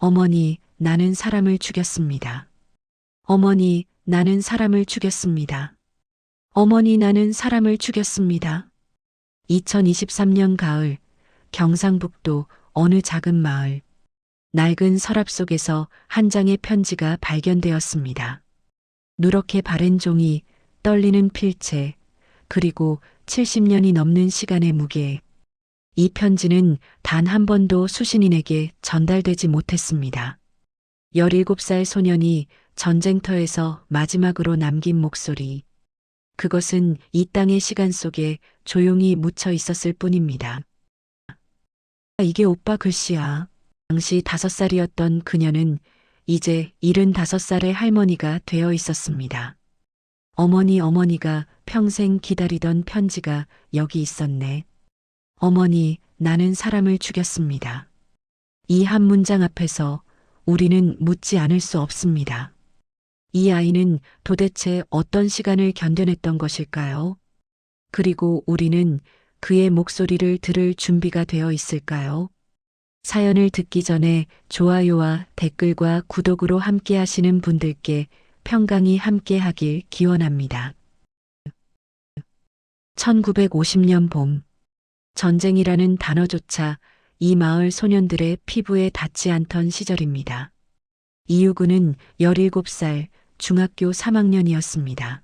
어머니, 나는 사람을 죽였습니다. 어머니, 나는 사람을 죽였습니다. 어머니, 나는 사람을 죽였습니다. 2023년 가을, 경상북도 어느 작은 마을. 낡은 서랍 속에서 한 장의 편지가 발견되었습니다. 누렇게 바랜 종이, 떨리는 필체, 그리고 70년이 넘는 시간의 무게. 이 편지는 단 한 번도 수신인에게 전달되지 못했습니다. 17살 소년이 전쟁터에서 마지막으로 남긴 목소리. 그것은 이 땅의 시간 속에 조용히 묻혀 있었을 뿐입니다. 이게 오빠 글씨야. 당시 5살이었던 그녀는 이제 75살의 할머니가 되어 있었습니다. 어머니가 평생 기다리던 편지가 여기 있었네. 어머니, 나는 사람을 죽였습니다. 이 한 문장 앞에서 우리는 묻지 않을 수 없습니다. 이 아이는 도대체 어떤 시간을 견뎌냈던 것일까요? 그리고 우리는 그의 목소리를 들을 준비가 되어 있을까요? 사연을 듣기 전에 좋아요와 댓글과 구독으로 함께 하시는 분들께 평강이 함께 하길 기원합니다. 1950년 봄. 전쟁이라는 단어조차 이 마을 소년들의 피부에 닿지 않던 시절입니다. 이유구는 17살 중학교 3학년이었습니다.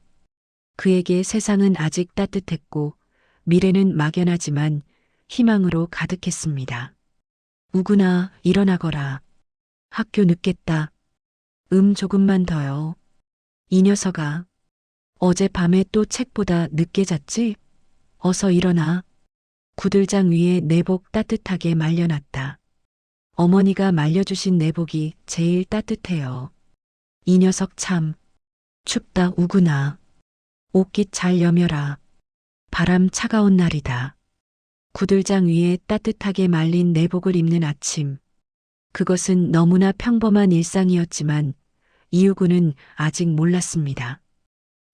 그에게 세상은 아직 따뜻했고 미래는 막연하지만 희망으로 가득했습니다. 우구나, 일어나거라. 학교 늦겠다. 조금만 더요. 이 녀석아. 어젯밤에 또 책보다 늦게 잤지? 어서 일어나. 구들장 위에 내복 따뜻하게 말려놨다. 어머니가 말려주신 내복이 제일 따뜻해요. 이 녀석 참. 춥다 우구나. 옷깃 잘 여며라. 바람 차가운 날이다. 구들장 위에 따뜻하게 말린 내복을 입는 아침. 그것은 너무나 평범한 일상이었지만 이유구는 아직 몰랐습니다.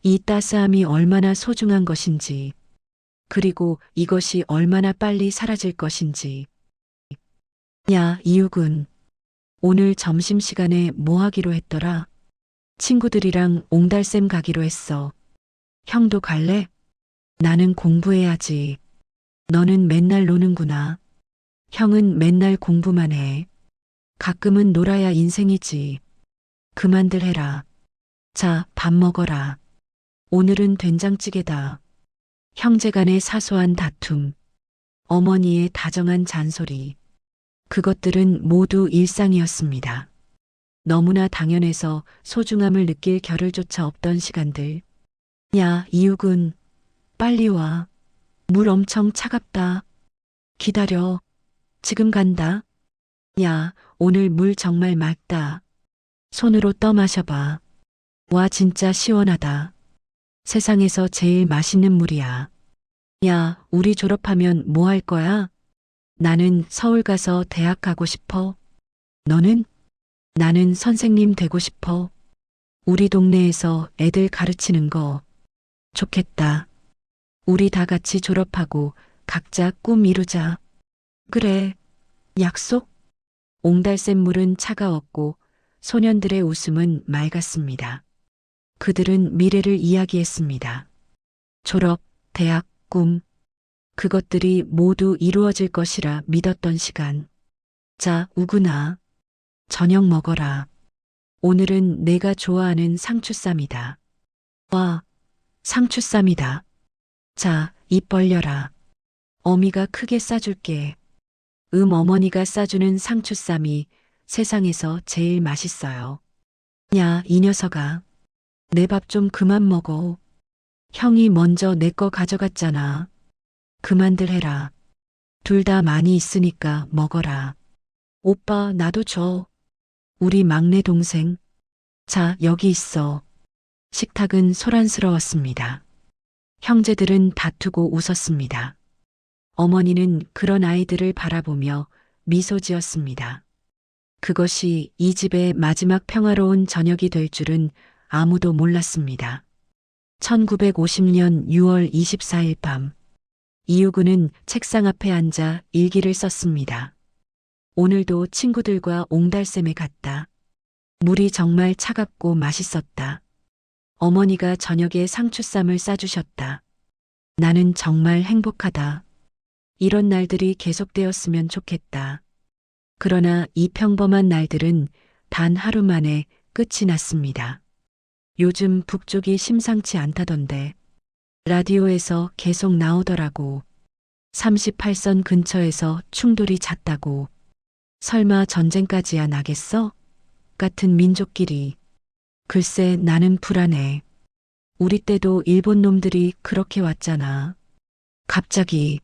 이 따스함이 얼마나 소중한 것인지, 그리고 이것이 얼마나 빨리 사라질 것인지. 야, 이유군. 오늘 점심시간에 뭐 하기로 했더라? 친구들이랑 옹달샘 가기로 했어. 형도 갈래? 나는 공부해야지. 너는 맨날 노는구나. 형은 맨날 공부만 해. 가끔은 놀아야 인생이지. 그만들 해라. 자, 밥 먹어라. 오늘은 된장찌개다. 형제간의 사소한 다툼, 어머니의 다정한 잔소리. 그것들은 모두 일상이었습니다. 너무나 당연해서 소중함을 느낄 겨를조차 없던 시간들. 야, 이육은, 빨리 와. 물 엄청 차갑다. 기다려. 지금 간다. 야, 오늘 물 정말 맑다. 손으로 떠 마셔봐. 와, 진짜 시원하다. 세상에서 제일 맛있는 물이야. 야, 우리 졸업하면 뭐 할 거야? 나는 서울 가서 대학 가고 싶어. 너는? 나는 선생님 되고 싶어. 우리 동네에서 애들 가르치는 거. 좋겠다. 우리 다 같이 졸업하고 각자 꿈 이루자. 그래. 약속? 옹달샘 물은 차가웠고 소년들의 웃음은 맑았습니다. 그들은 미래를 이야기했습니다. 졸업, 대학, 꿈. 그것들이 모두 이루어질 것이라 믿었던 시간. 자, 우구나. 저녁 먹어라. 오늘은 내가 좋아하는 상추쌈이다. 와, 상추쌈이다. 자, 입 벌려라. 어미가 크게 싸줄게. 어머니가 싸주는 상추쌈이 세상에서 제일 맛있어요. 야, 이 녀석아. 내 밥 좀 그만 먹어. 형이 먼저 내 거 가져갔잖아. 그만들 해라. 둘 다 많이 있으니까 먹어라. 오빠, 나도 줘. 우리 막내 동생. 자, 여기 있어. 식탁은 소란스러웠습니다. 형제들은 다투고 웃었습니다. 어머니는 그런 아이들을 바라보며 미소 지었습니다. 그것이 이 집의 마지막 평화로운 저녁이 될 줄은 아무도 몰랐습니다. 1950년 6월 24일 밤, 이유구는 책상 앞에 앉아 일기를 썼습니다. 오늘도 친구들과 옹달샘에 갔다. 물이 정말 차갑고 맛있었다. 어머니가 저녁에 상추쌈을 싸주셨다. 나는 정말 행복하다. 이런 날들이 계속되었으면 좋겠다. 그러나 이 평범한 날들은 단 하루 만에 끝이 났습니다. 요즘 북쪽이 심상치 않다던데 라디오에서 계속 나오더라고. 38선 근처에서 충돌이 잦다고. 설마 전쟁까지야 나겠어? 같은 민족끼리. 글쎄 나는 불안해. 우리 때도 일본 놈들이 그렇게 왔잖아. 갑자기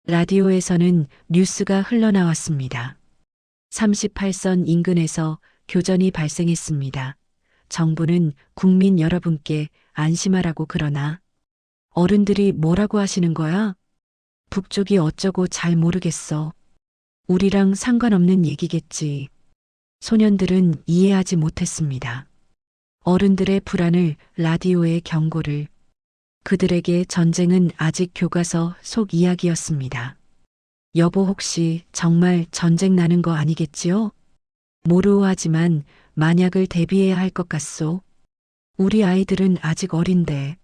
라디오에서는 뉴스가 흘러나왔습니다. 38선 인근에서 교전이 발생했습니다. 정부는 국민 여러분께 안심하라고 그러나 어른들이 뭐라고 하시는 거야? 북쪽이 어쩌고 잘 모르겠어. 우리랑 상관없는 얘기겠지. 소년들은 이해하지 못했습니다. 어른들의 불안을, 라디오의 경고를. 그들에게 전쟁은 아직 교과서 속 이야기였습니다. 여보 혹시 정말 전쟁 나는 거 아니겠지요? 모르오하지만 만약을 대비해야 할 것 같소. 우리 아이들은 아직 어린데.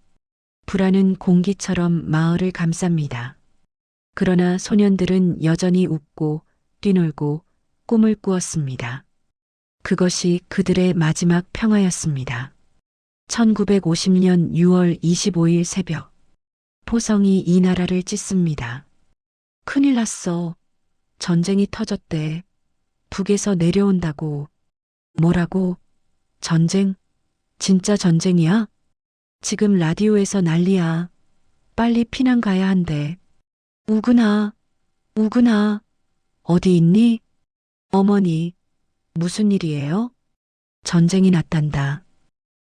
불안은 공기처럼 마을을 감쌉니다. 그러나 소년들은 여전히 웃고 뛰놀고 꿈을 꾸었습니다. 그것이 그들의 마지막 평화였습니다. 1950년 6월 25일 새벽. 포성이 이 나라를 찢습니다. 큰일 났어. 전쟁이 터졌대. 북에서 내려온다고. 뭐라고? 전쟁? 진짜 전쟁이야? 지금 라디오에서 난리야. 빨리 피난 가야 한대. 우근아, 우근아, 어디 있니? 어머니, 무슨 일이에요? 전쟁이 났단다.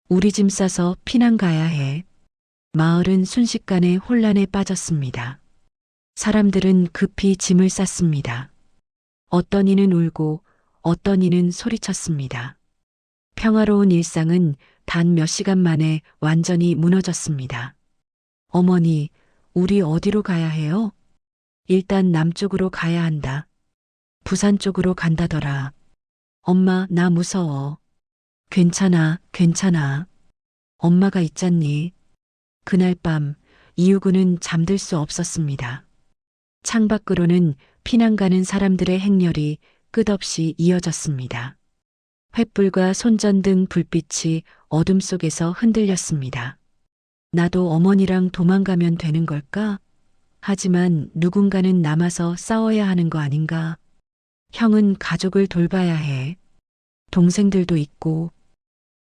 우리 짐 싸서 피난 가야 해. 마을은 순식간에 혼란에 빠졌습니다. 사람들은 급히 짐을 쌌습니다. 어떤 이는 울고 어떤 이는 소리쳤습니다. 평화로운 일상은 단 몇 시간 만에 완전히 무너졌습니다. 어머니, 우리 어디로 가야 해요? 일단 남쪽으로 가야 한다. 부산 쪽으로 간다더라. 엄마, 나 무서워. 괜찮아, 괜찮아. 엄마가 있잖니. 그날 밤 이유구는 잠들 수 없었습니다. 창밖으로는 피난 가는 사람들의 행렬이 끝없이 이어졌습니다. 횃불과 손전등 불빛이 어둠 속에서 흔들렸습니다. 나도 어머니랑 도망가면 되는 걸까? 하지만 누군가는 남아서 싸워야 하는 거 아닌가? 형은 가족을 돌봐야 해. 동생들도 있고.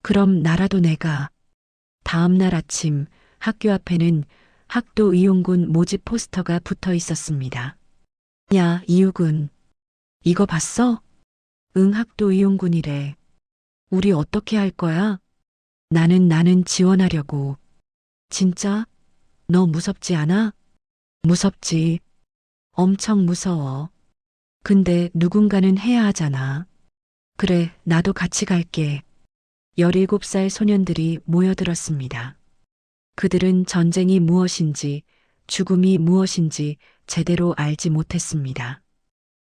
그럼 나라도 내가. 다음 날 아침 학교 앞에는 학도 이용군 모집 포스터가 붙어 있었습니다. 야, 이용군. 이거 봤어? 응, 학도 이용군이래. 우리 어떻게 할 거야? 나는 지원하려고. 진짜? 너 무섭지 않아? 무섭지. 엄청 무서워. 근데 누군가는 해야 하잖아. 그래, 나도 같이 갈게. 17살 소년들이 모여들었습니다. 그들은 전쟁이 무엇인지, 죽음이 무엇인지 제대로 알지 못했습니다.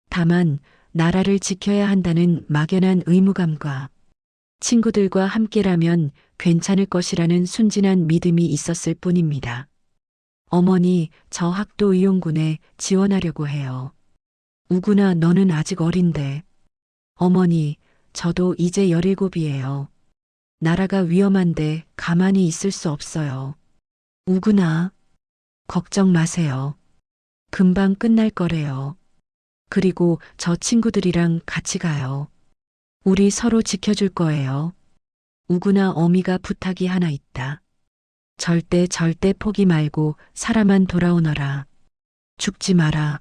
다만, 나라를 지켜야 한다는 막연한 의무감과 친구들과 함께라면 괜찮을 것이라는 순진한 믿음이 있었을 뿐입니다. 어머니, 저 학도 이용군에 지원하려고 해요. 우구나, 너는 아직 어린데. 어머니, 저도 이제 17이에요. 나라가 위험한데 가만히 있을 수 없어요. 우구나, 걱정 마세요. 금방 끝날 거래요. 그리고 저 친구들이랑 같이 가요. 우리 서로 지켜줄 거예요. 우구나, 어미가 부탁이 하나 있다. 절대 포기 말고 살아만 돌아오너라. 죽지 마라.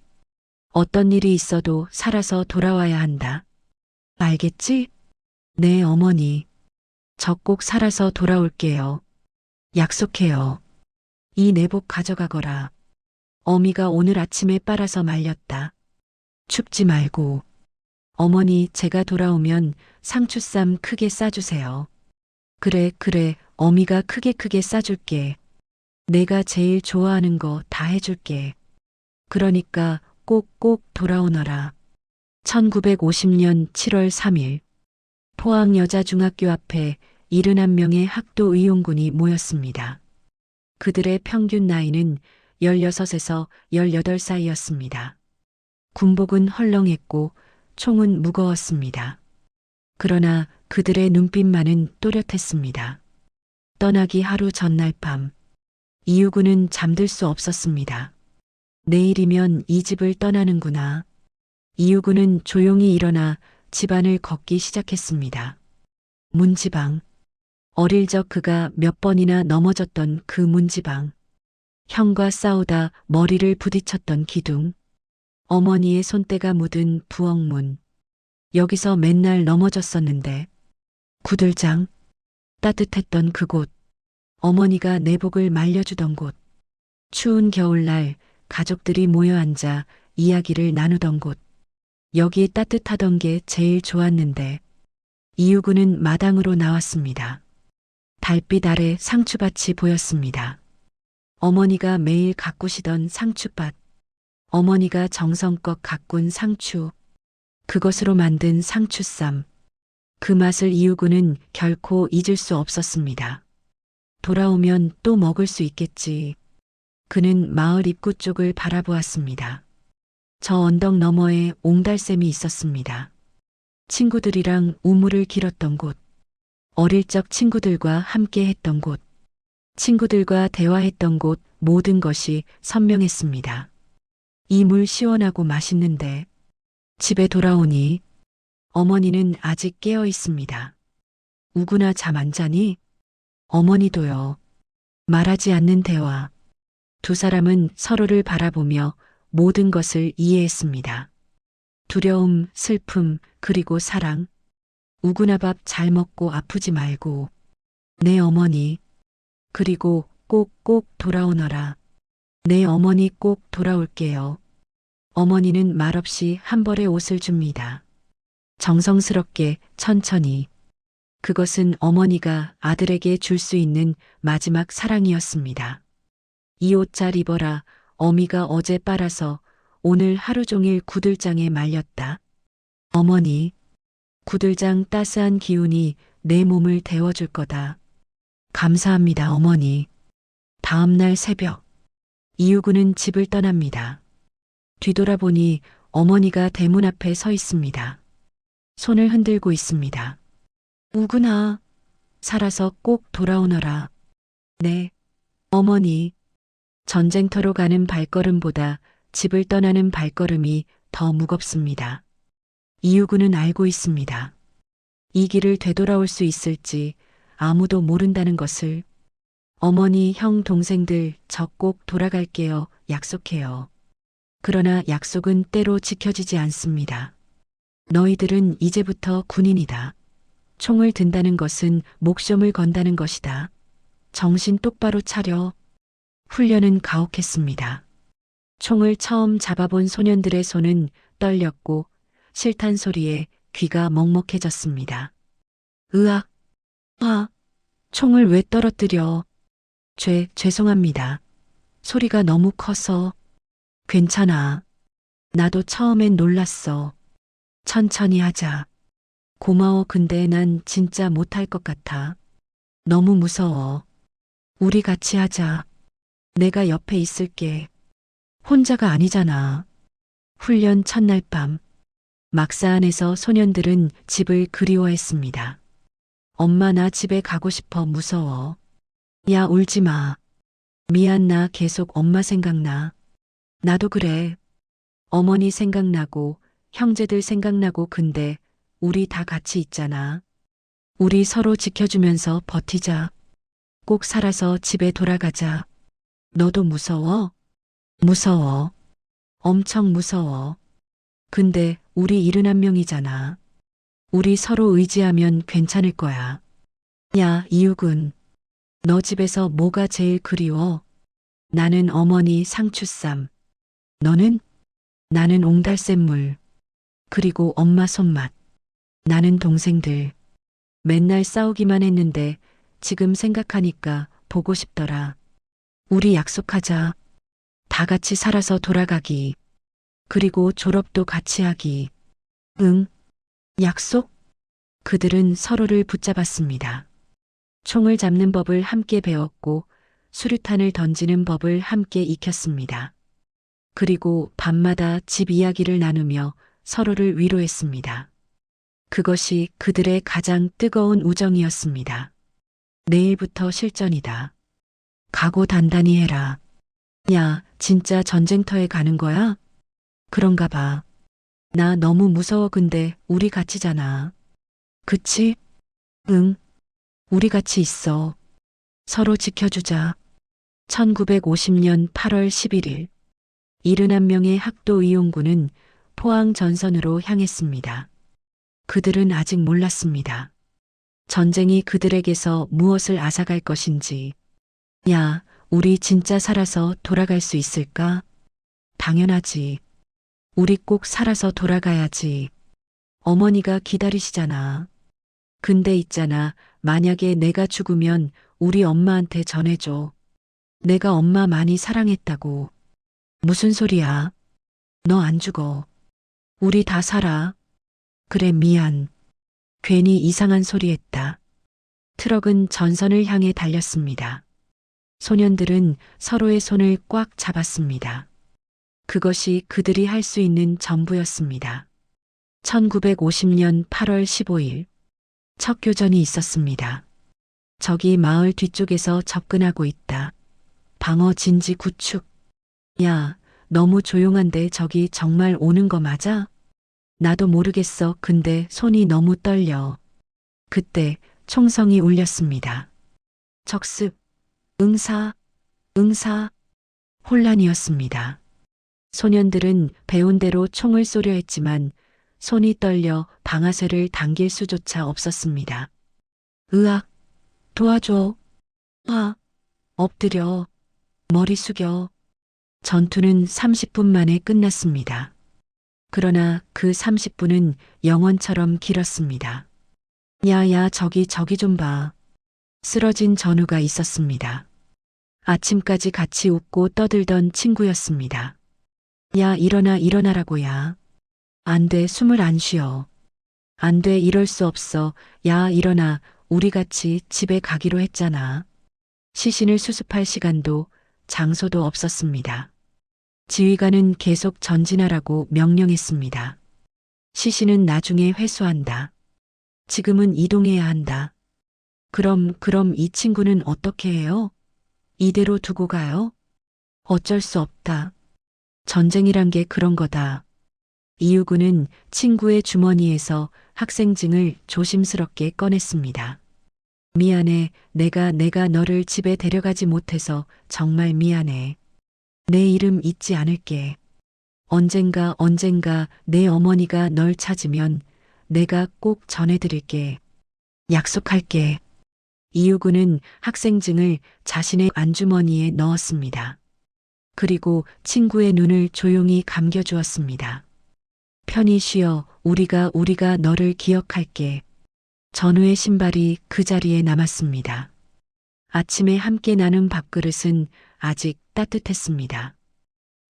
어떤 일이 있어도 살아서 돌아와야 한다. 알겠지? 네, 어머니. 저 꼭 살아서 돌아올게요. 약속해요. 이 내복 가져가거라. 어미가 오늘 아침에 빨아서 말렸다. 춥지 말고. 어머니, 제가 돌아오면 상추쌈 크게 싸주세요. 그래, 어미가 크게 싸줄게. 내가 제일 좋아하는 거 다 해줄게. 그러니까 꼭 돌아오너라. 1950년 7월 3일 포항여자중학교 앞에 71명의 학도 의용군이 모였습니다. 그들의 평균 나이는 16에서 18 사이였습니다. 군복은 헐렁했고 총은 무거웠습니다. 그러나 그들의 눈빛만은 또렷했습니다. 떠나기 하루 전날 밤 이유군은 잠들 수 없었습니다. 내일이면 이 집을 떠나는구나. 이유군은 조용히 일어나 집안을 걷기 시작했습니다. 문지방. 어릴 적 그가 몇 번이나 넘어졌던 그 문지방. 형과 싸우다 머리를 부딪혔던 기둥. 어머니의 손때가 묻은 부엌문. 여기서 맨날 넘어졌었는데. 구들장. 따뜻했던 그곳. 어머니가 내복을 말려주던 곳. 추운 겨울날 가족들이 모여 앉아 이야기를 나누던 곳. 여기 따뜻하던 게 제일 좋았는데. 이유군은 마당으로 나왔습니다. 달빛 아래 상추밭이 보였습니다. 어머니가 매일 가꾸시던 상추밭. 어머니가 정성껏 가꾼 상추. 그것으로 만든 상추쌈. 그 맛을 이유군은 결코 잊을 수 없었습니다. 돌아오면 또 먹을 수 있겠지. 그는 마을 입구 쪽을 바라보았습니다. 저 언덕 너머에 옹달샘이 있었습니다. 친구들이랑 우물을 길었던 곳. 어릴 적 친구들과 함께 했던 곳. 친구들과 대화했던 곳 모든 것이 선명했습니다. 이 물 시원하고 맛있는데. 집에 돌아오니 어머니는 아직 깨어 있습니다. 우구나 잠 안 자니? 어머니도요. 말하지 않는 대화. 두 사람은 서로를 바라보며 모든 것을 이해했습니다. 두려움, 슬픔, 그리고 사랑. 우구나 밥 잘 먹고 아프지 말고. 내 어머니. 그리고 꼭꼭 돌아오너라. 내 어머니 꼭 돌아올게요. 어머니는 말없이 한 벌의 옷을 줍니다. 정성스럽게 천천히. 그것은 어머니가 아들에게 줄 수 있는 마지막 사랑이었습니다. 이 옷 잘 입어라. 어미가 어제 빨아서 오늘 하루 종일 구들장에 말렸다. 어머니, 구들장 따스한 기운이 내 몸을 데워줄 거다. 감사합니다, 어머니. 다음 날 새벽, 이유군은 집을 떠납니다. 뒤돌아보니 어머니가 대문 앞에 서 있습니다. 손을 흔들고 있습니다. 우구나, 살아서 꼭 돌아오너라. 네, 어머니. 전쟁터로 가는 발걸음보다 집을 떠나는 발걸음이 더 무겁습니다. 이유군은 알고 있습니다. 이 길을 되돌아올 수 있을지 아무도 모른다는 것을. 어머니, 형, 동생들, 저 꼭 돌아갈게요. 약속해요. 그러나 약속은 때로 지켜지지 않습니다. 너희들은 이제부터 군인이다. 총을 든다는 것은 목숨을 건다는 것이다. 정신 똑바로 차려. 훈련은 가혹했습니다. 총을 처음 잡아본 소년들의 손은 떨렸고 실탄 소리에 귀가 먹먹해졌습니다. 으악! 아! 총을 왜 떨어뜨려? 죄송합니다. 소리가 너무 커서. 괜찮아. 나도 처음엔 놀랐어. 천천히 하자. 고마워. 근데 난 진짜 못할 것 같아. 너무 무서워. 우리 같이 하자. 내가 옆에 있을게. 혼자가 아니잖아. 훈련 첫날 밤. 막사 안에서 소년들은 집을 그리워했습니다. 엄마, 나 집에 가고 싶어. 무서워. 야, 울지 마. 미안, 나 계속 엄마 생각나. 나도 그래. 어머니 생각나고 형제들 생각나고. 근데 우리 다 같이 있잖아. 우리 서로 지켜주면서 버티자. 꼭 살아서 집에 돌아가자. 너도 무서워? 무서워. 엄청 무서워. 근데 우리 71명이잖아. 우리 서로 의지하면 괜찮을 거야. 야, 이유군. 너 집에서 뭐가 제일 그리워? 나는 어머니 상추쌈. 너는? 나는 옹달샘물. 그리고 엄마 손맛. 나는 동생들. 맨날 싸우기만 했는데 지금 생각하니까 보고 싶더라. 우리 약속하자. 다 같이 살아서 돌아가기. 그리고 졸업도 같이 하기. 응, 약속? 그들은 서로를 붙잡았습니다. 총을 잡는 법을 함께 배웠고 수류탄을 던지는 법을 함께 익혔습니다. 그리고 밤마다 집 이야기를 나누며 서로를 위로했습니다. 그것이 그들의 가장 뜨거운 우정이었습니다. 내일부터 실전이다. 각오 단단히 해라. 야, 진짜 전쟁터에 가는 거야? 그런가 봐. 나 너무 무서워. 근데 우리 같이잖아. 그치? 응, 우리 같이 있어. 서로 지켜주자. 1950년 8월 11일 71명의 학도 의용군은 포항 전선으로 향했습니다. 그들은 아직 몰랐습니다. 전쟁이 그들에게서 무엇을 앗아갈 것인지. 야, 우리 진짜 살아서 돌아갈 수 있을까? 당연하지. 우리 꼭 살아서 돌아가야지. 어머니가 기다리시잖아. 근데 있잖아, 만약에 내가 죽으면 우리 엄마한테 전해줘. 내가 엄마 많이 사랑했다고. 무슨 소리야? 너 안 죽어. 우리 다 살아. 그래, 미안. 괜히 이상한 소리 했다. 트럭은 전선을 향해 달렸습니다. 소년들은 서로의 손을 꽉 잡았습니다. 그것이 그들이 할 수 있는 전부였습니다. 1950년 8월 15일 첫 교전이 있었습니다. 적이 마을 뒤쪽에서 접근하고 있다. 방어 진지 구축. 야, 너무 조용한데 저기 정말 오는 거 맞아? 나도 모르겠어. 근데 손이 너무 떨려. 그때 총성이 울렸습니다. 적습, 응사, 응사, 혼란이었습니다. 소년들은 배운 대로 총을 쏘려 했지만 손이 떨려 방아쇠를 당길 수조차 없었습니다. 으악, 도와줘. 아, 엎드려. 머리 숙여. 전투는 30분 만에 끝났습니다. 그러나 그 30분은 영원처럼 길었습니다. 야야, 저기 좀 봐. 쓰러진 전우가 있었습니다. 아침까지 같이 웃고 떠들던 친구였습니다. 야, 일어나라고야. 안 돼, 숨을 안 쉬어. 안 돼, 이럴 수 없어. 야, 일어나. 우리 같이 집에 가기로 했잖아. 시신을 수습할 시간도 장소도 없었습니다. 지휘관은 계속 전진하라고 명령했습니다. 시신은 나중에 회수한다. 지금은 이동해야 한다. 그럼 이 친구는 어떻게 해요? 이대로 두고 가요? 어쩔 수 없다. 전쟁이란 게 그런 거다. 이유구는 친구의 주머니에서 학생증을 조심스럽게 꺼냈습니다. 미안해. 내가 너를 집에 데려가지 못해서 정말 미안해. 내 이름 잊지 않을게. 언젠가 내 어머니가 널 찾으면 내가 꼭 전해드릴게. 약속할게. 이유구는 학생증을 자신의 안주머니에 넣었습니다. 그리고 친구의 눈을 조용히 감겨주었습니다. 편히 쉬어. 우리가 너를 기억할게. 전우의 신발이 그 자리에 남았습니다. 아침에 함께 나눈 밥그릇은 아직 따뜻했습니다.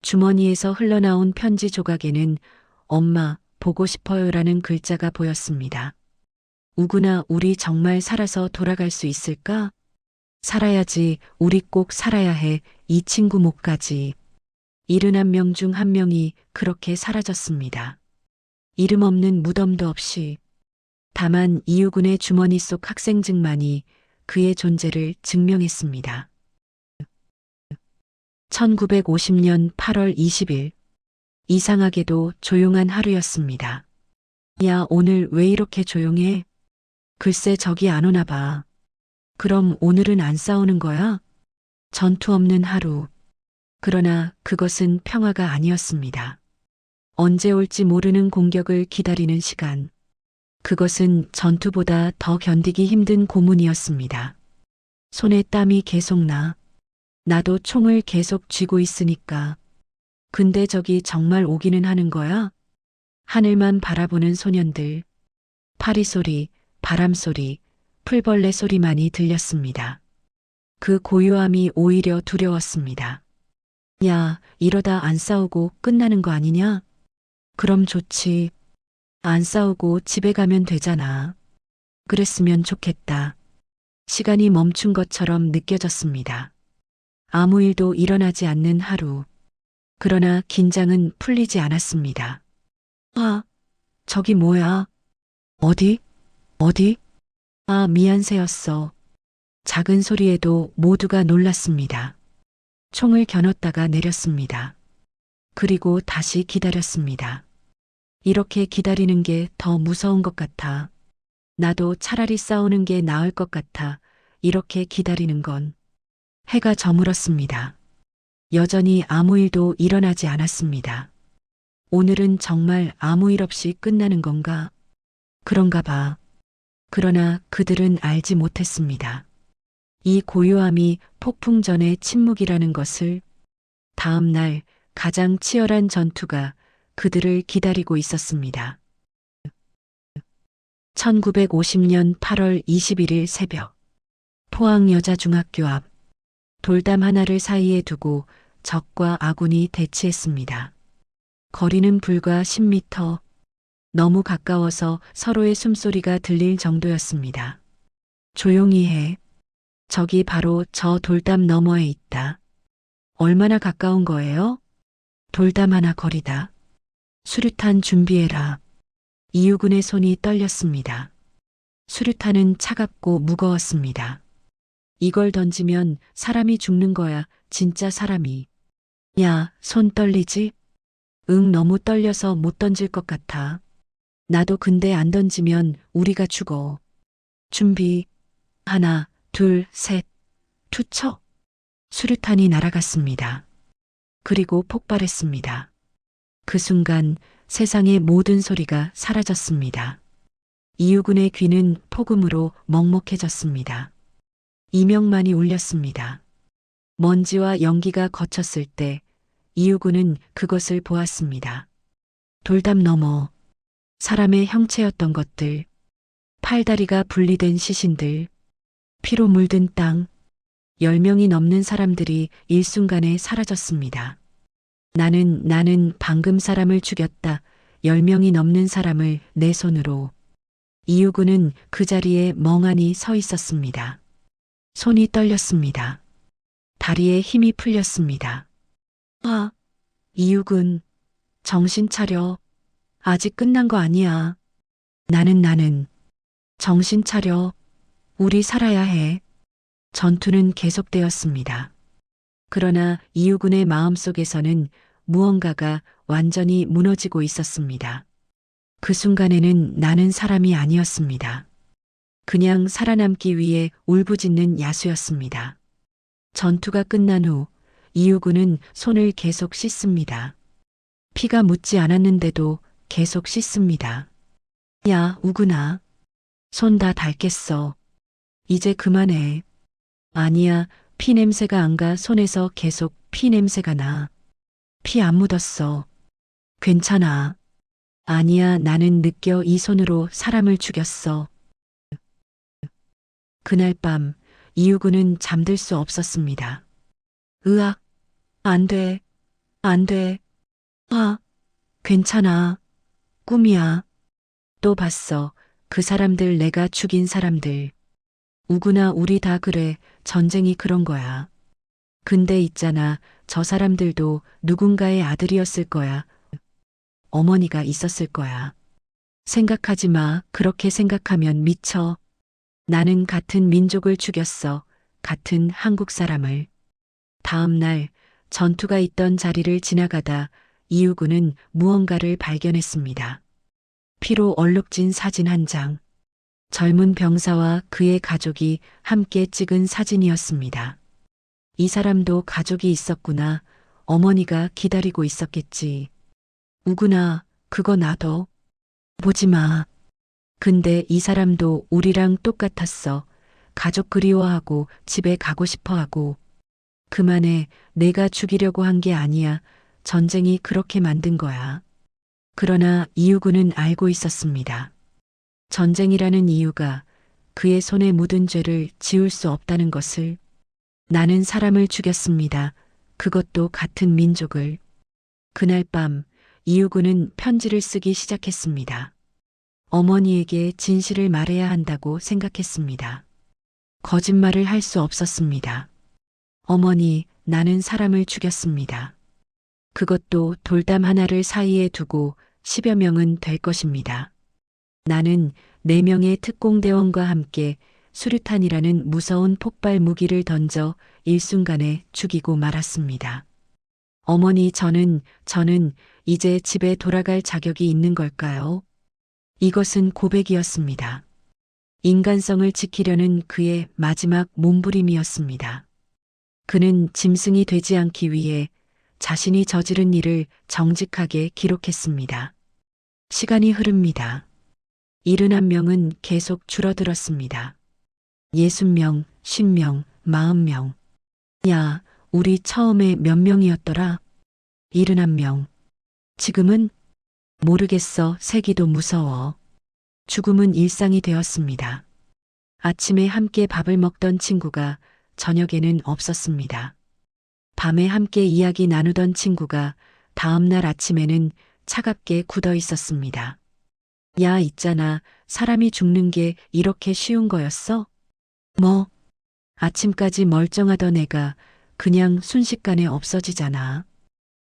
주머니에서 흘러나온 편지 조각에는 엄마, 보고 싶어요라는 글자가 보였습니다. 우구나, 우리 정말 살아서 돌아갈 수 있을까? 살아야지. 우리 꼭 살아야 해. 이 친구 목까지. 71명 중 한 명이 그렇게 사라졌습니다. 이름 없는 무덤도 없이. 다만 이유군의 주머니 속 학생증만이 그의 존재를 증명했습니다. 1950년 8월 20일 이상하게도 조용한 하루였습니다. 야, 오늘 왜 이렇게 조용해? 글쎄, 저기 안 오나 봐. 그럼 오늘은 안 싸우는 거야? 전투 없는 하루. 그러나 그것은 평화가 아니었습니다. 언제 올지 모르는 공격을 기다리는 시간. 그것은 전투보다 더 견디기 힘든 고문이었습니다. 손에 땀이 계속 나. 나도 총을 계속 쥐고 있으니까. 근데 저기 정말 오기는 하는 거야? 하늘만 바라보는 소년들. 파리 소리, 바람 소리, 풀벌레 소리만이 들렸습니다. 그 고요함이 오히려 두려웠습니다. 야, 이러다 안 싸우고 끝나는 거 아니냐? 그럼 좋지. 안 싸우고 집에 가면 되잖아. 그랬으면 좋겠다. 시간이 멈춘 것처럼 느껴졌습니다. 아무 일도 일어나지 않는 하루. 그러나 긴장은 풀리지 않았습니다. 아, 저기 뭐야? 어디? 어디? 아, 미안새였어. 작은 소리에도 모두가 놀랐습니다. 총을 겨눴다가 내렸습니다. 그리고 다시 기다렸습니다. 이렇게 기다리는 게 더 무서운 것 같아. 나도 차라리 싸우는 게 나을 것 같아. 이렇게 기다리는 건. 해가 저물었습니다. 여전히 아무 일도 일어나지 않았습니다. 오늘은 정말 아무 일 없이 끝나는 건가? 그런가 봐. 그러나 그들은 알지 못했습니다. 이 고요함이 폭풍 전의 침묵이라는 것을. 다음 날 가장 치열한 전투가 그들을 기다리고 있었습니다. 1950년 8월 21일 새벽. 포항여자중학교 앞. 돌담 하나를 사이에 두고 적과 아군이 대치했습니다. 거리는 불과 10m. 너무 가까워서 서로의 숨소리가 들릴 정도였습니다. 조용히 해. 적이 바로 저 돌담 너머에 있다. 얼마나 가까운 거예요? 돌담 하나 거리다. 수류탄 준비해라. 이유군의 손이 떨렸습니다. 수류탄은 차갑고 무거웠습니다. 이걸 던지면 사람이 죽는 거야, 진짜 사람이. 야, 손 떨리지? 응, 너무 떨려서 못 던질 것 같아. 나도 근데 안 던지면 우리가 죽어. 준비. 하나, 둘, 셋. 투척. 수류탄이 날아갔습니다. 그리고 폭발했습니다. 그 순간 세상의 모든 소리가 사라졌습니다. 이유군의 귀는 폭음으로 먹먹해졌습니다. 이명만이 울렸습니다. 먼지와 연기가 거쳤을 때 이유군은 그것을 보았습니다. 돌담 너머 사람의 형체였던 것들, 팔다리가 분리된 시신들, 피로 물든 땅, 10명이 넘는 사람들이 일순간에 사라졌습니다. 나는 방금 사람을 죽였다. 10명이 넘는 사람을 내 손으로. 이유군은 그 자리에 멍하니 서 있었습니다. 손이 떨렸습니다. 다리에 힘이 풀렸습니다. 아, 이유군, 정신 차려. 아직 끝난 거 아니야. 나는, 정신 차려. 우리 살아야 해. 전투는 계속되었습니다. 그러나 이유군의 마음속에서는 무언가가 완전히 무너지고 있었습니다. 그 순간에는 나는 사람이 아니었습니다. 그냥 살아남기 위해 울부짖는 야수였습니다. 전투가 끝난 후 이유군은 손을 계속 씻습니다. 피가 묻지 않았는데도 계속 씻습니다. 야, 우군아. 손 다 닳겠어. 이제 그만해. 아니야, 피 냄새가 안 가. 손에서 계속 피 냄새가 나. 피 안 묻었어. 괜찮아. 아니야, 나는 느껴 이 손으로 사람을 죽였어. 그날 밤 이유군은 잠들 수 없었습니다. 으악, 안 돼, 안 돼. 아, 괜찮아. 꿈이야. 또 봤어. 그 사람들 내가 죽인 사람들. 우구나 우리 다 그래. 전쟁이 그런 거야. 근데 있잖아. 저 사람들도 누군가의 아들이었을 거야. 어머니가 있었을 거야. 생각하지 마. 그렇게 생각하면 미쳐. 나는 같은 민족을 죽였어. 같은 한국 사람을. 다음 날 전투가 있던 자리를 지나가다 이유군은 무언가를 발견했습니다. 피로 얼룩진 사진 한 장. 젊은 병사와 그의 가족이 함께 찍은 사진이었습니다. 이 사람도 가족이 있었구나. 어머니가 기다리고 있었겠지. 우구나, 그거 놔둬. 보지 마. 근데 이 사람도 우리랑 똑같았어. 가족 그리워하고 집에 가고 싶어 하고. 그만해. 내가 죽이려고 한 게 아니야. 전쟁이 그렇게 만든 거야. 그러나 이유군은 알고 있었습니다. 전쟁이라는 이유가 그의 손에 묻은 죄를 지울 수 없다는 것을. 나는 사람을 죽였습니다. 그것도 같은 민족을. 그날 밤 이유군은 편지를 쓰기 시작했습니다. 어머니에게 진실을 말해야 한다고 생각했습니다. 거짓말을 할 수 없었습니다. 어머니, 나는 사람을 죽였습니다. 그것도 돌담 하나를 사이에 두고 10여 명은 될 것입니다. 나는 4명의 특공대원과 함께 수류탄이라는 무서운 폭발 무기를 던져 일순간에 죽이고 말았습니다. 어머니, 저는 이제 집에 돌아갈 자격이 있는 걸까요? 이것은 고백이었습니다. 인간성을 지키려는 그의 마지막 몸부림이었습니다. 그는 짐승이 되지 않기 위해 자신이 저지른 일을 정직하게 기록했습니다. 시간이 흐릅니다. 71명은 계속 줄어들었습니다. 60명, 50명, 40명. 야, 우리 처음에 몇 명이었더라? 71명. 지금은? 모르겠어. 세기도 무서워. 죽음은 일상이 되었습니다. 아침에 함께 밥을 먹던 친구가 저녁에는 없었습니다. 밤에 함께 이야기 나누던 친구가 다음날 아침에는 차갑게 굳어 있었습니다. 야, 있잖아. 사람이 죽는 게 이렇게 쉬운 거였어? 뭐? 아침까지 멀쩡하던 애가 그냥 순식간에 없어지잖아.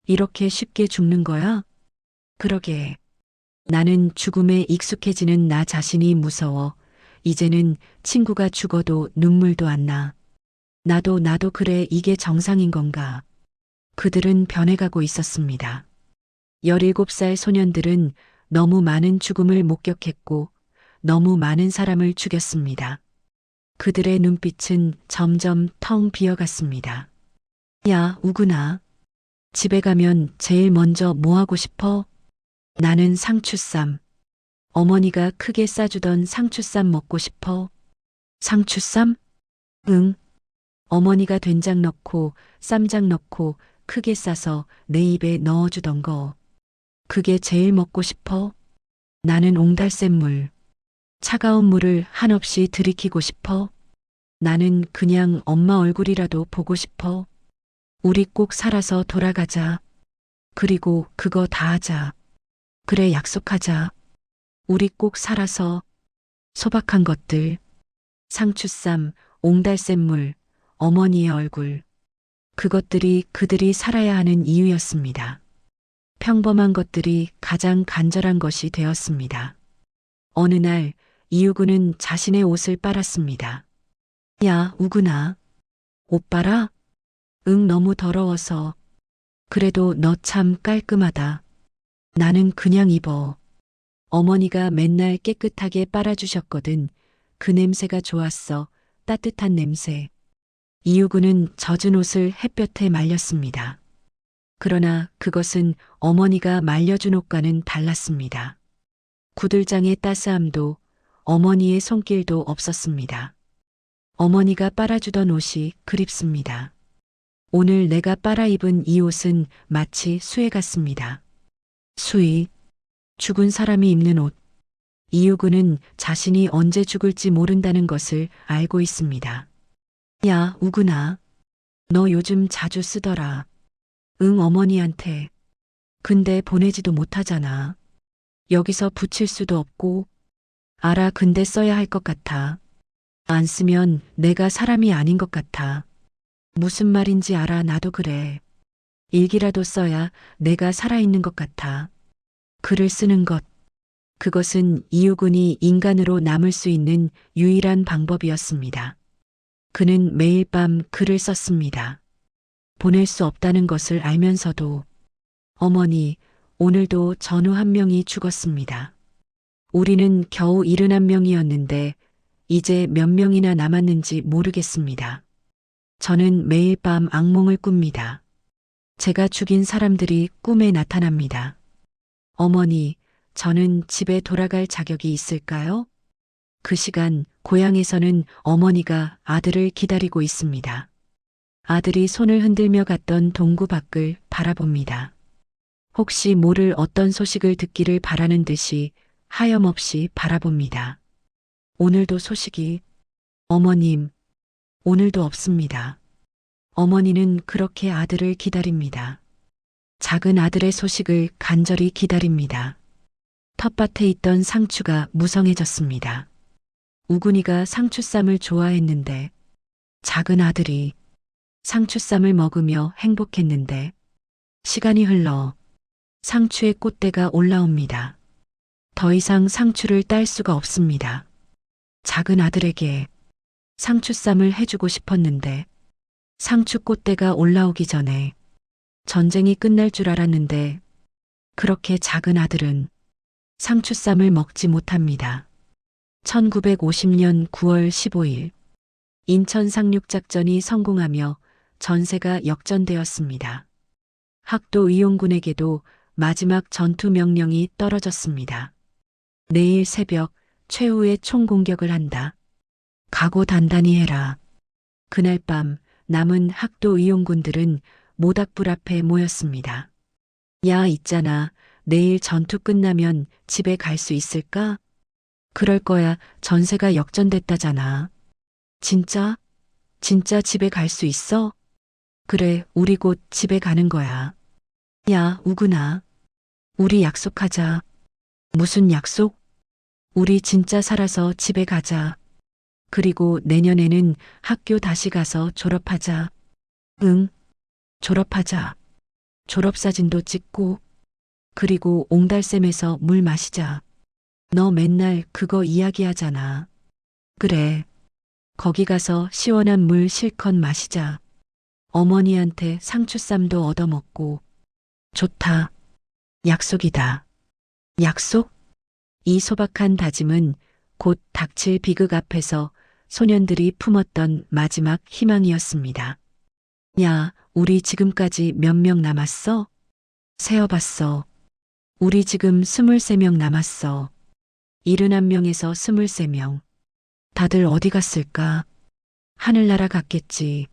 이렇게 쉽게 죽는 거야? 그러게. 나는 죽음에 익숙해지는 나 자신이 무서워. 이제는 친구가 죽어도 눈물도 안 나. 나도 그래, 이게 정상인 건가? 그들은 변해가고 있었습니다. 17살 소년들은 너무 많은 죽음을 목격했고 너무 많은 사람을 죽였습니다. 그들의 눈빛은 점점 텅 비어갔습니다. 야, 우구나. 집에 가면 제일 먼저 뭐 하고 싶어? 나는 상추쌈. 어머니가 크게 싸주던 상추쌈 먹고 싶어. 상추쌈? 응. 어머니가 된장 넣고 쌈장 넣고 크게 싸서 내 입에 넣어주던 거. 그게 제일 먹고 싶어. 나는 옹달샘물. 차가운 물을 한없이 들이키고 싶어. 나는 그냥 엄마 얼굴이라도 보고 싶어. 우리 꼭 살아서 돌아가자. 그리고 그거 다 하자. 그래, 약속하자. 우리 꼭 살아서. 소박한 것들. 상추쌈, 옹달샘물, 어머니의 얼굴. 그것들이 그들이 살아야 하는 이유였습니다. 평범한 것들이 가장 간절한 것이 되었습니다. 어느 날 이우구는 자신의 옷을 빨았습니다. 야, 우구나. 옷 빨아? 응, 너무 더러워서. 그래도 너 참 깔끔하다. 나는 그냥 입어. 어머니가 맨날 깨끗하게 빨아주셨거든. 그 냄새가 좋았어. 따뜻한 냄새. 이우구는 젖은 옷을 햇볕에 말렸습니다. 그러나 그것은 어머니가 말려준 옷과는 달랐습니다. 구들장의 따스함도 어머니의 손길도 없었습니다. 어머니가 빨아주던 옷이 그립습니다. 오늘 내가 빨아 입은 이 옷은 마치 수에 같습니다. 수이, 죽은 사람이 입는 옷. 이우구는 자신이 언제 죽을지 모른다는 것을 알고 있습니다. 야, 우구나. 너 요즘 자주 쓰더라. 응, 어머니한테. 근데 보내지도 못하잖아. 여기서 붙일 수도 없고. 알아, 근데 써야 할 것 같아. 안 쓰면 내가 사람이 아닌 것 같아. 무슨 말인지 알아, 나도 그래. 일기라도 써야 내가 살아있는 것 같아. 글을 쓰는 것. 그것은 이우군이 인간으로 남을 수 있는 유일한 방법이었습니다. 그는 매일 밤 글을 썼습니다. 보낼 수 없다는 것을 알면서도. 어머니, 오늘도 전우 한 명이 죽었습니다. 우리는 겨우 71명이었는데 이제 몇 명이나 남았는지 모르겠습니다. 저는 매일 밤 악몽을 꿉니다. 제가 죽인 사람들이 꿈에 나타납니다. 어머니, 저는 집에 돌아갈 자격이 있을까요? 그 시간 고향에서는 어머니가 아들을 기다리고 있습니다. 아들이 손을 흔들며 갔던 동구 밖을 바라봅니다. 혹시 모를 어떤 소식을 듣기를 바라는 듯이 하염없이 바라봅니다. 오늘도 소식이. 어머님, 오늘도 없습니다. 어머니는 그렇게 아들을 기다립니다. 작은 아들의 소식을 간절히 기다립니다. 텃밭에 있던 상추가 무성해졌습니다. 우군이가 상추쌈을 좋아했는데, 작은 아들이 상추쌈을 먹으며 행복했는데, 시간이 흘러 상추의 꽃대가 올라옵니다. 더 이상 상추를 딸 수가 없습니다. 작은 아들에게 상추쌈을 해주고 싶었는데, 상추 꽃대가 올라오기 전에 전쟁이 끝날 줄 알았는데, 그렇게 작은 아들은 상추쌈을 먹지 못합니다. 1950년 9월 15일, 인천 상륙작전이 성공하며 전세가 역전되었습니다. 학도 이용군에게도 마지막 전투 명령이 떨어졌습니다. 내일 새벽 최후의 총공격을 한다. 각오 단단히 해라. 그날 밤 남은 학도 이용군들은 모닥불 앞에 모였습니다. 야, 있잖아. 내일 전투 끝나면 집에 갈 수 있을까? 그럴 거야. 전세가 역전됐다잖아. 진짜? 진짜 집에 갈 수 있어? 그래, 우리 곧 집에 가는 거야. 야, 우근아. 우리 약속하자. 무슨 약속? 우리 진짜 살아서 집에 가자. 그리고 내년에는 학교 다시 가서 졸업하자. 응, 졸업하자. 졸업사진도 찍고, 그리고 옹달샘에서 물 마시자. 너 맨날 그거 이야기하잖아. 그래. 거기 가서 시원한 물 실컷 마시자. 어머니한테 상추쌈도 얻어먹고. 좋다. 약속이다. 약속? 이 소박한 다짐은 곧 닥칠 비극 앞에서 소년들이 품었던 마지막 희망이었습니다. 야, 우리 지금까지 몇 명 남았어? 세어봤어. 우리 지금 23명 남았어. 71명에서 23명. 다들 어디 갔을까? 하늘나라 갔겠지.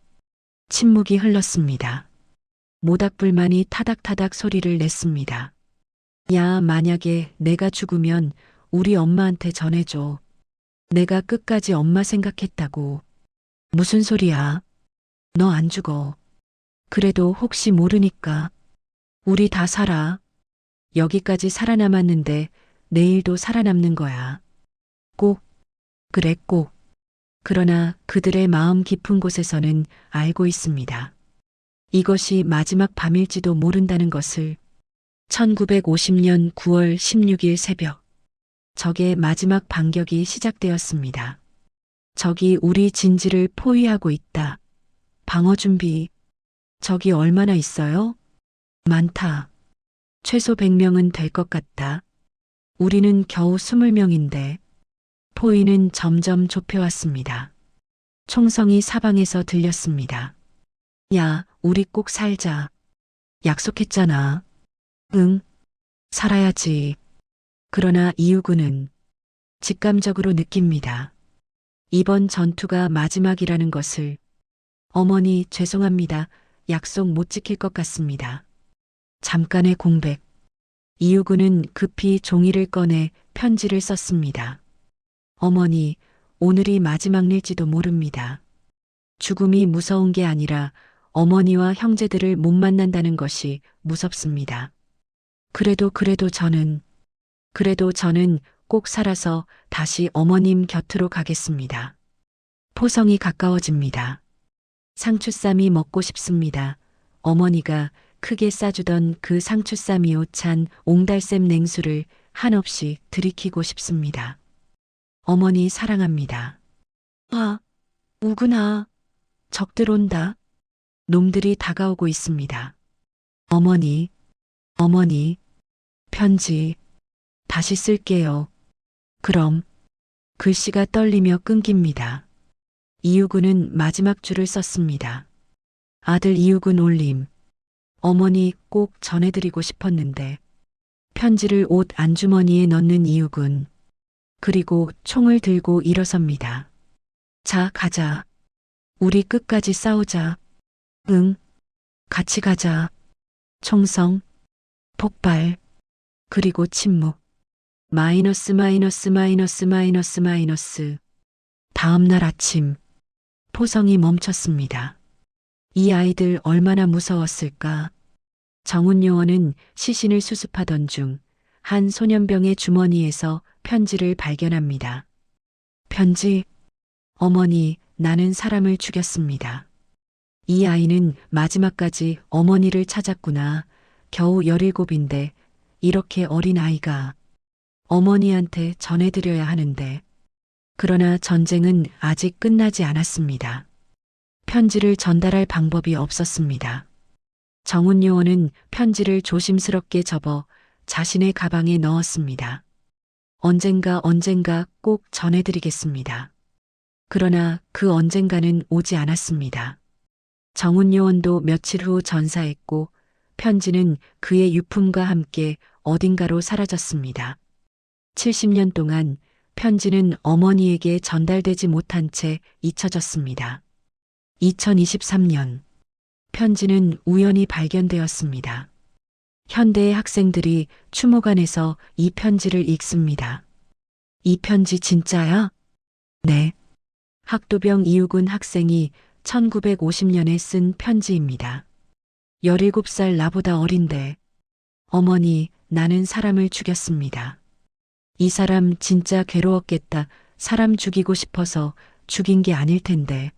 침묵이 흘렀습니다. 모닥불만이 타닥타닥 소리를 냈습니다. 야, 만약에 내가 죽으면 우리 엄마한테 전해줘. 내가 끝까지 엄마 생각했다고. 무슨 소리야? 너 안 죽어. 그래도 혹시 모르니까. 우리 다 살아. 여기까지 살아남았는데 내일도 살아남는 거야. 꼭. 그래, 꼭. 그러나 그들의 마음 깊은 곳에서는 알고 있습니다. 이것이 마지막 밤일지도 모른다는 것을. 1950년 9월 16일 새벽. 적의 마지막 반격이 시작되었습니다. 적이 우리 진지를 포위하고 있다. 방어 준비. 적이 얼마나 있어요? 많다. 최소 100명은 될 것 같다. 우리는 겨우 20명인데. 포위는 점점 좁혀왔습니다. 총성이 사방에서 들렸습니다. 야, 우리 꼭 살자. 약속했잖아. 응, 살아야지. 그러나 이유구는 직감적으로 느낍니다. 이번 전투가 마지막이라는 것을. 어머니, 죄송합니다. 약속 못 지킬 것 같습니다. 잠깐의 공백. 이유구는 급히 종이를 꺼내 편지를 썼습니다. 어머니, 오늘이 마지막 일지도 모릅니다. 죽음이 무서운 게 아니라 어머니와 형제들을 못 만난다는 것이 무섭습니다. 그래도 저는 꼭 살아서 다시 어머님 곁으로 가겠습니다. 포성이 가까워집니다. 상추쌈이 먹고 싶습니다. 어머니가 크게 싸주던 그 상추쌈이오 찬 옹달샘 냉수를 한없이 들이키고 싶습니다. 어머니 사랑합니다. 아, 우구나. 적들 온다. 놈들이 다가오고 있습니다. 어머니, 편지. 다시 쓸게요. 그럼. 글씨가 떨리며 끊깁니다. 이유구는 마지막 줄을 썼습니다. 아들 이유군 올림. 어머니 꼭 전해드리고 싶었는데. 편지를 옷 안주머니에 넣는 이유군. 그리고 총을 들고 일어섭니다. 자, 가자. 우리 끝까지 싸우자. 응, 같이 가자. 총성, 폭발, 그리고 침묵. 마이너스. 다음 날 아침, 포성이 멈췄습니다. 이 아이들 얼마나 무서웠을까. 정훈 요원은 시신을 수습하던 중 한 소년병의 주머니에서 편지를 발견합니다. 편지, 어머니, 나는 사람을 죽였습니다. 이 아이는 마지막까지 어머니를 찾았구나. 겨우 17인데 이렇게 어린 아이가 어머니한테 전해드려야 하는데. 그러나 전쟁은 아직 끝나지 않았습니다. 편지를 전달할 방법이 없었습니다. 정훈 요원은 편지를 조심스럽게 접어 자신의 가방에 넣었습니다. 언젠가 꼭 전해드리겠습니다. 그러나 그 언젠가는 오지 않았습니다. 정훈 요원도 며칠 후 전사했고 편지는 그의 유품과 함께 어딘가로 사라졌습니다. 70년 동안 편지는 어머니에게 전달되지 못한 채 잊혀졌습니다. 2023년 편지는 우연히 발견되었습니다. 현대의 학생들이 추모관에서 이 편지를 읽습니다. 이 편지 진짜야? 네. 학도병 이우근 학생이 1950년에 쓴 편지입니다. 17살 나보다 어린데, 어머니, 나는 사람을 죽였습니다. 이 사람 진짜 괴로웠겠다. 사람 죽이고 싶어서 죽인 게 아닐 텐데.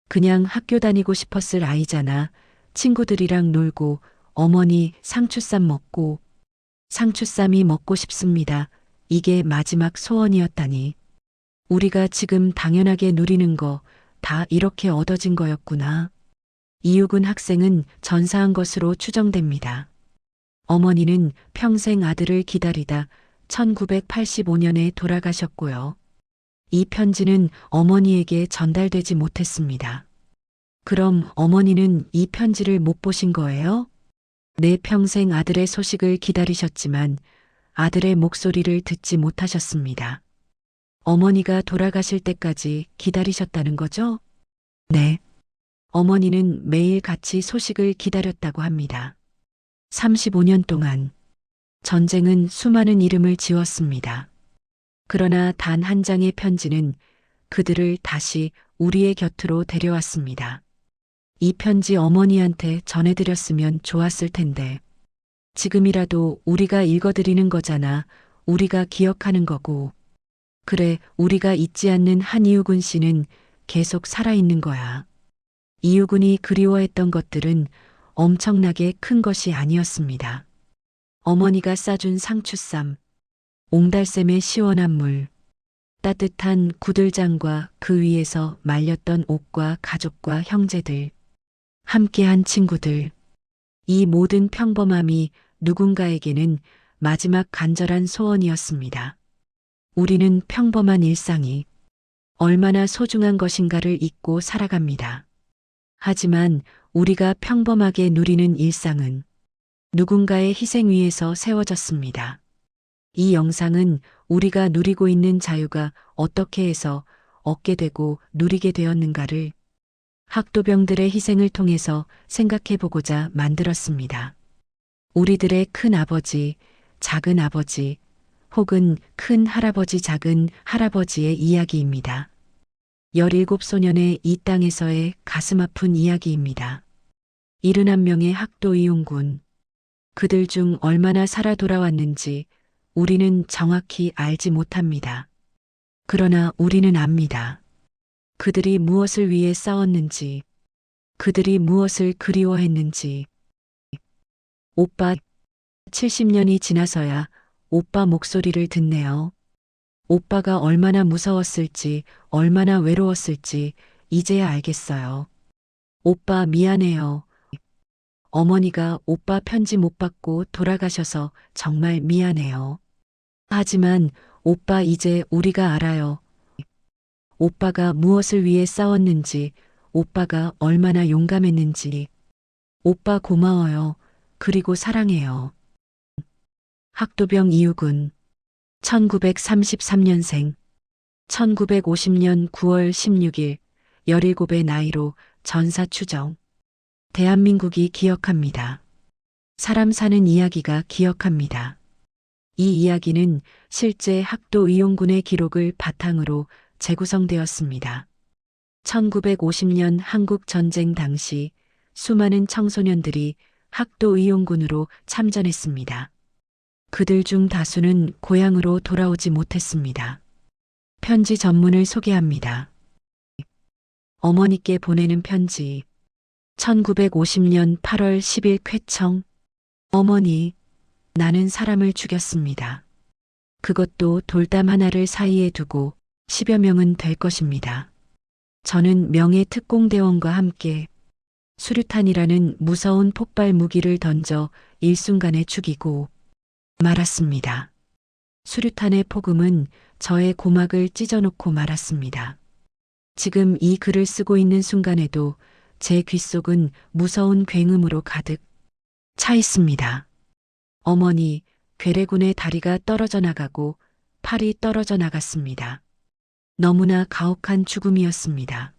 그냥 학교 다니고 싶었을 아이잖아. 친구들이랑 놀고, 어머니 상추쌈 먹고. 상추쌈이 먹고 싶습니다. 이게 마지막 소원이었다니. 우리가 지금 당연하게 누리는 거 다 이렇게 얻어진 거였구나. 이우근 학생은 전사한 것으로 추정됩니다. 어머니는 평생 아들을 기다리다 1985년에 돌아가셨고요. 이 편지는 어머니에게 전달되지 못했습니다. 그럼 어머니는 이 편지를 못 보신 거예요? 내 평생 아들의 소식을 기다리셨지만 아들의 목소리를 듣지 못하셨습니다. 어머니가 돌아가실 때까지 기다리셨다는 거죠? 네. 어머니는 매일 같이 소식을 기다렸다고 합니다. 35년 동안 전쟁은 수많은 이름을 지웠습니다. 그러나 단 한 장의 편지는 그들을 다시 우리의 곁으로 데려왔습니다. 이 편지 어머니한테 전해드렸으면 좋았을 텐데. 지금이라도 우리가 읽어드리는 거잖아. 우리가 기억하는 거고. 그래, 우리가 잊지 않는 한이우근 씨는 계속 살아있는 거야. 이우근이 그리워했던 것들은 엄청나게 큰 것이 아니었습니다. 어머니가 싸준 상추쌈, 옹달샘의 시원한 물, 따뜻한 구들장과 그 위에서 말렸던 옷과 가족과 형제들, 함께한 친구들. 이 모든 평범함이 누군가에게는 마지막 간절한 소원이었습니다. 우리는 평범한 일상이 얼마나 소중한 것인가를 잊고 살아갑니다. 하지만 우리가 평범하게 누리는 일상은 누군가의 희생 위에서 세워졌습니다. 이 영상은 우리가 누리고 있는 자유가 어떻게 해서 얻게 되고 누리게 되었는가를 학도병들의 희생을 통해서 생각해 보고자 만들었습니다. 우리들의 큰 아버지, 작은 아버지, 혹은 큰 할아버지, 작은 할아버지의 이야기입니다. 17소년의 이 땅에서의 가슴 아픈 이야기입니다. 71명의 학도 이용군. 그들 중 얼마나 살아 돌아왔는지 우리는 정확히 알지 못합니다. 그러나 우리는 압니다. 그들이 무엇을 위해 싸웠는지, 그들이 무엇을 그리워했는지. 오빠, 70년이 지나서야 오빠 목소리를 듣네요. 오빠가 얼마나 무서웠을지, 얼마나 외로웠을지 이제야 알겠어요. 오빠 미안해요. 어머니가 오빠 편지 못 받고 돌아가셔서 정말 미안해요. 하지만 오빠 이제 우리가 알아요. 오빠가 무엇을 위해 싸웠는지, 오빠가 얼마나 용감했는지. 오빠 고마워요. 그리고 사랑해요. 학도병 이우군. 1933년생. 1950년 9월 16일 17의 나이로 전사 추정. 대한민국이 기억합니다. 사람 사는 이야기가 기억합니다. 이 이야기는 실제 학도 이용군의 기록을 바탕으로 재구성되었습니다. 1950년 한국 전쟁 당시 수많은 청소년들이 학도 이용군으로 참전했습니다. 그들 중 다수는 고향으로 돌아오지 못했습니다. 편지 전문을 소개합니다. 어머니께 보내는 편지. 1950년 8월 10일 쾌청. 어머니, 나는 사람을 죽였습니다. 그것도 돌담 하나를 사이에 두고 10여 명은 될 것입니다. 저는 명예특공대원과 함께 수류탄이라는 무서운 폭발 무기를 던져 일순간에 죽이고 말았습니다. 수류탄의 폭음은 저의 고막을 찢어놓고 말았습니다. 지금 이 글을 쓰고 있는 순간에도 제 귓속은 무서운 굉음으로 가득 차 있습니다. 어머니, 괴뢰군의 다리가 떨어져 나가고 팔이 떨어져 나갔습니다. 너무나 가혹한 죽음이었습니다.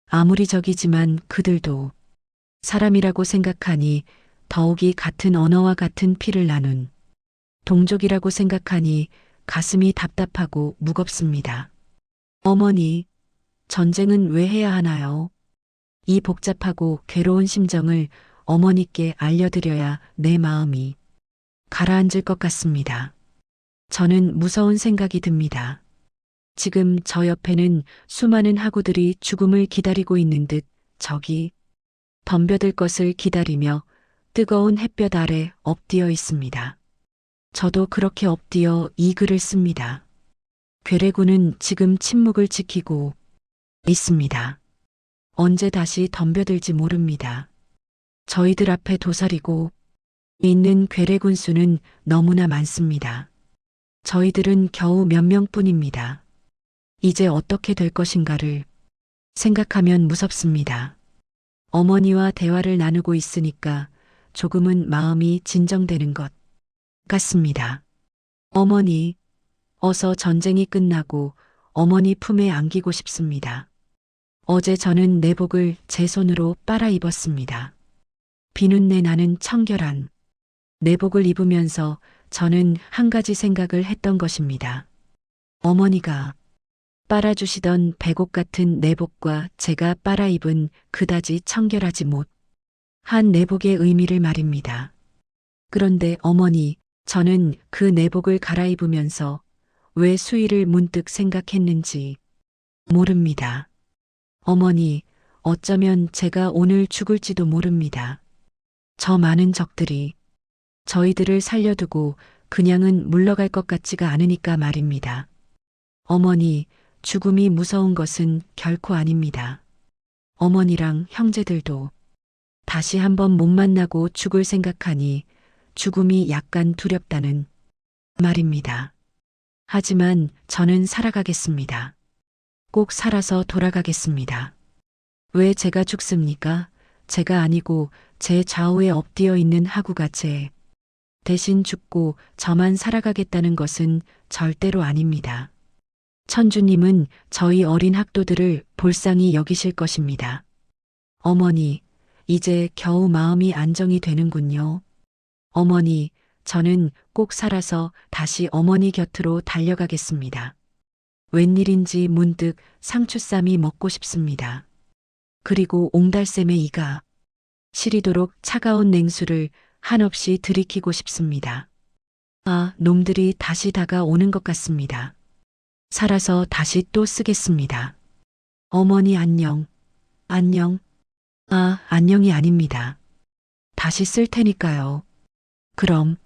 아무리 적이지만 그들도 사람이라고 생각하니 더욱이 같은 언어와 같은 피를 나눈 동족이라고 생각하니 가슴이 답답하고 무겁습니다. 어머니, 전쟁은 왜 해야 하나요? 이 복잡하고 괴로운 심정을 어머니께 알려드려야 내 마음이 가라앉을 것 같습니다. 저는 무서운 생각이 듭니다. 지금 저 옆에는 수많은 학우들이 죽음을 기다리고 있는 듯 저기 덤벼들 것을 기다리며 뜨거운 햇볕 아래 엎드려 있습니다. 저도 그렇게 엎드려 이 글을 씁니다. 괴뢰군은 지금 침묵을 지키고 있습니다. 언제 다시 덤벼들지 모릅니다. 저희들 앞에 도사리고 있는 괴뢰군 수는 너무나 많습니다. 저희들은 겨우 몇 명뿐입니다. 이제 어떻게 될 것인가를 생각하면 무섭습니다. 어머니와 대화를 나누고 있으니까 조금은 마음이 진정되는 것 같습니다. 어머니, 어서 전쟁이 끝나고 어머니 품에 안기고 싶습니다. 어제 저는 내복을 제 손으로 빨아 입었습니다. 비눈내 나는 청결한 내복을 입으면서 저는 한 가지 생각을 했던 것입니다. 어머니가 빨아주시던 백옥 같은 내복과 제가 빨아 입은 그다지 청결하지 못한 내복의 의미를 말입니다. 그런데 어머니, 저는 그 내복을 갈아입으면서 왜 수위를 문득 생각했는지 모릅니다. 어머니, 어쩌면 제가 오늘 죽을지도 모릅니다. 저 많은 적들이 저희들을 살려두고 그냥은 물러갈 것 같지가 않으니까 말입니다. 어머니, 죽음이 무서운 것은 결코 아닙니다. 어머니랑 형제들도 다시 한번 못 만나고 죽을 생각하니 죽음이 약간 두렵다는 말입니다. 하지만 저는 살아가겠습니다. 꼭 살아서 돌아가겠습니다. 왜 제가 죽습니까? 제가 아니고 제 좌우에 엎드려 있는 하구가 제 대신 죽고 저만 살아가겠다는 것은 절대로 아닙니다. 천주님은 저희 어린 학도들을 볼상이 여기실 것입니다. 어머니, 이제 겨우 마음이 안정이 되는군요. 어머니, 저는 꼭 살아서 다시 어머니 곁으로 달려가겠습니다. 웬일인지 문득 상추쌈이 먹고 싶습니다. 그리고 옹달샘의 이가 시리도록 차가운 냉수를 한없이 들이키고 싶습니다. 아, 놈들이 다시 다가오는 것 같습니다. 살아서 다시 또 쓰겠습니다. 어머니 안녕. 안녕. 아, 안녕이 아닙니다. 다시 쓸 테니까요. 그럼